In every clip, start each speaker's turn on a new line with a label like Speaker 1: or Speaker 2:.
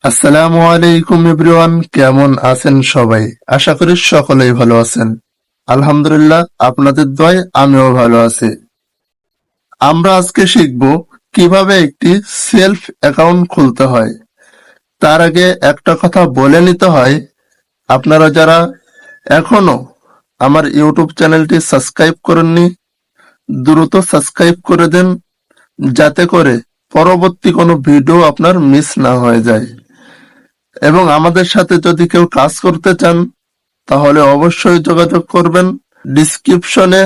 Speaker 1: আসসালামু আলাইকুম এভরিওয়ান, কেমন আছেন সবাই? আশা করি সকলেই ভালো আছেন। আলহামদুলিল্লাহ, আপনাদের দোয়ায় আমিও ভালো আছি। আমরা আজকে শিখব কিভাবে একটি সেলফ অ্যাকাউন্ট খুলতে হয়। তার আগে একটা কথা বলে নিতে হয়, আপনারা যারা এখনো আমার ইউটিউব চ্যানেলটি সাবস্ক্রাইব করেননি, দ্রুত সাবস্ক্রাইব করে দেন, যাতে করে পরবর্তী কোনো ভিডিও আপনার মিস না হয়ে যায়। এবং আমাদের সাথে যদি কেউ কাজ করতে চান তাহলে অবশ্যই যোগাযোগ করবেন। ডিসক্রিপশনে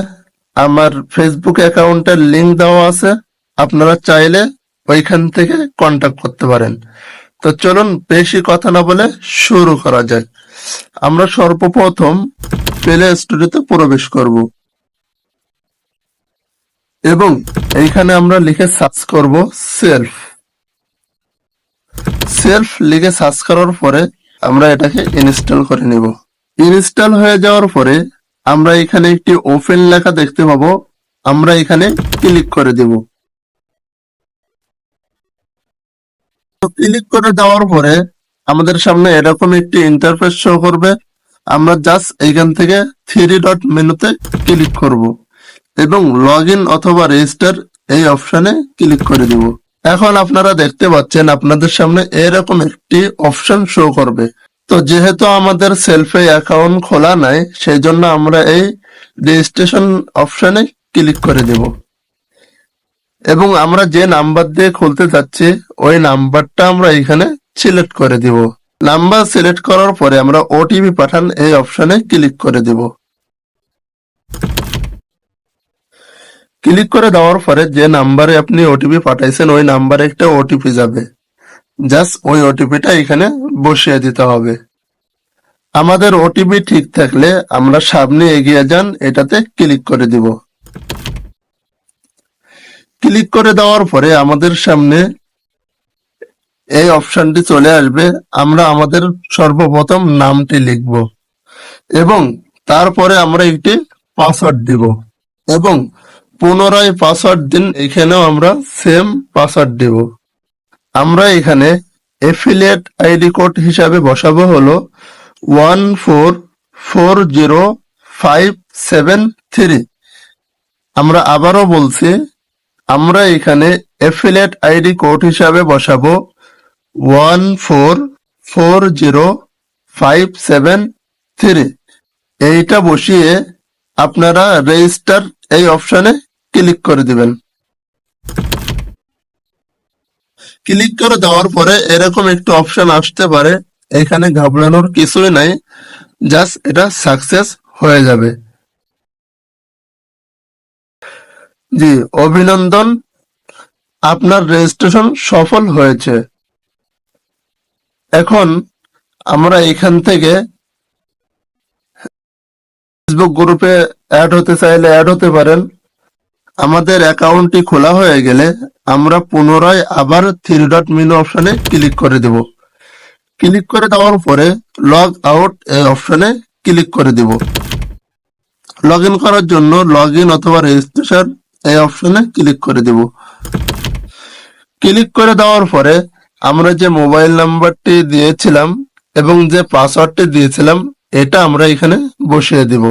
Speaker 1: আমার ফেসবুক অ্যাকাউন্টের লিংক দেওয়া আছে, আপনারা চাইলে ওইখান থেকে কন্ট্যাক্ট করতে পারেন। তো চলুন বেশি কথা না বলে শুরু করা যাক। আমরা সর্বপ্রথম প্লে স্টোরিতে প্রবেশ করব এবং এইখানে আমরা লিখে সার্চ করব সেলফ। সেলফ লিখে সার্চ করার পরে আমরা এটাকে ইনস্টল করে নিব। ইনস্টল হয়ে যাওয়ার পরে আমরা এখানে একটি ওপেন লেখা দেখতে পাবো, আমরা এখানে ক্লিক করে দেব। ক্লিক করে দেওয়ার পরে আমাদের সামনে এরকম একটি ইন্টারফেস শো করবে। আমরা জাস্ট এখান থেকে থ্রি ডট মেনুতে ক্লিক করব এবং লগ ইন অথবা রেজিস্টার এই অপশনে ক্লিক করে দিব। এখন আপনারা দেখতে পাচ্ছেন আপনাদের সামনে এরকম একটি অপশন শো করবে। তো যেহেতু আমাদের সেলফে অ্যাকাউন্ট খোলা নাই, সেই জন্য আমরা এই রেজিস্ট্রেশন অপশনে ক্লিক করে দেব এবং আমরা যে নাম্বার দিয়ে খুলতে যাচ্ছি ওই নাম্বারটা আমরা এখানে সিলেক্ট করে দিব। নাম্বার সিলেক্ট করার পরে আমরা ওটিপি পাঠান এই অপশনে ক্লিক করে দেব। ক্লিক করে দেওয়ার পরে যে নাম্বারে আপনি ওটিপি পাঠাইছেন ওই নাম্বারে একটা ওটিপি যাবে, জাস্ট ওই ওটিপিটা এখানে বসিয়ে দিতে হবে। আমাদের ওটিপি ঠিক থাকলে আমরা সামনে এগিয়ে যান এটাতে ক্লিক করে দিব। ক্লিক করে দেওয়ার পরে আমাদের সামনে এই অপশনটি চলে আসবে। আমরা আমাদের সর্বপ্রথম নামটি লিখব এবং তারপরে আমরা একটি পাসওয়ার্ড দিব এবং পুনরায় পাসওয়ার্ড দিন। এখানেও আমরা সেম পাসওয়ার্ড দিব। আমরা এখানে এফিলিয়েট আইডি কোড হিসাবে বসাবো হলো 144057 আমরা আবারও বলছি, আমরা এখানে এফিলিয়েট আইডি কোড হিসাবে বসাবো 144057 এইটা বসিয়ে আপনারা রেজিস্টার এই অপশনে ক্লিক করে দিবেন। ক্লিক করে দেওয়ার পরে এরকম একটু অপশন আসতে পারে, এখানে ঘাবড়ানোর কিছুই নাই, জাস্ট এটা সাকসেস হয়ে যাবে। জি, অভিনন্দন, আপনার রেজিস্ট্রেশন সফল হয়েছে। এখন আমরা এখান থেকে ফেসবুক গ্রুপে অ্যাড হতে চাইলে অ্যাড হতে পারেন। আমাদের অ্যাকাউন্টটি খোলা হয়ে গেলে আমরা পুনরায় আবার থ্রি ডট মেনু অপশনে ক্লিক করে দেব। ক্লিক করে দেওয়ার পরে লগ আউট এই অপশনে ক্লিক করে দেব। লগ ইন করার জন্য লগ ইন অথবা রেজিস্ট্রেশন এই অপশনে ক্লিক করে দেব। ক্লিক করে দেওয়ার পরে আমরা যে মোবাইল নাম্বারটি দিয়েছিলাম এবং যে পাসওয়ার্ডটি দিয়েছিলাম এটা আমরা এখানে বসিয়ে দেব।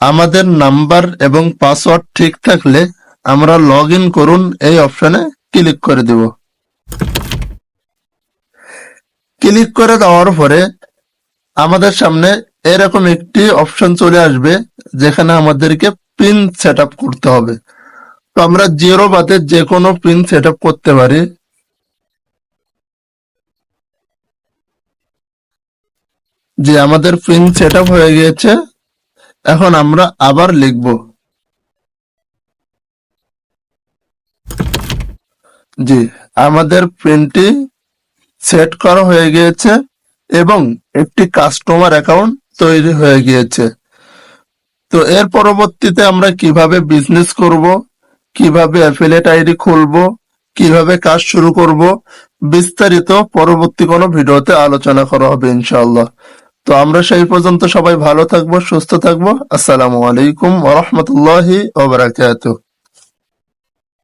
Speaker 1: আমাদের নাম্বার এবং পাসওয়ার্ড ঠিক থাকলে আমরা লগ ইন করুন এই অপশনে ক্লিক করে দেব। ক্লিক করে দেওয়ার পরে আমাদের সামনে এরকম একটি অপশন চলে আসবে যেখানে আমাদেরকে পিন সেট করতে হবে। তো আমরা জিরো বাদে যে কোনো পিন সেট করতে পারি। যে আমাদের পিন সেট হয়ে গিয়েছে, এখন আমরা আবার লিখব। জি, আমাদের পিনটি সেট করা হয়ে গিয়েছে এবং একটি কাস্টমার অ্যাকাউন্ট তৈরি হয়ে গিয়েছে। তো এর পরবর্তীতে আমরা কিভাবে বিজনেস করব, কিভাবে অ্যাফিলিয়েট আইডি খুলবো, কিভাবে কাজ শুরু করব, বিস্তারিত পরবর্তী কোনো ভিডিওতে আলোচনা করা হবে ইনশাআল্লাহ। তো আমরা সেই পর্যন্ত সবাই ভালো থাকবো, সুস্থ থাকবো। আসসালামু আলাইকুম ওয়া রাহমাতুল্লাহি ওয়া বারাকাতুহু।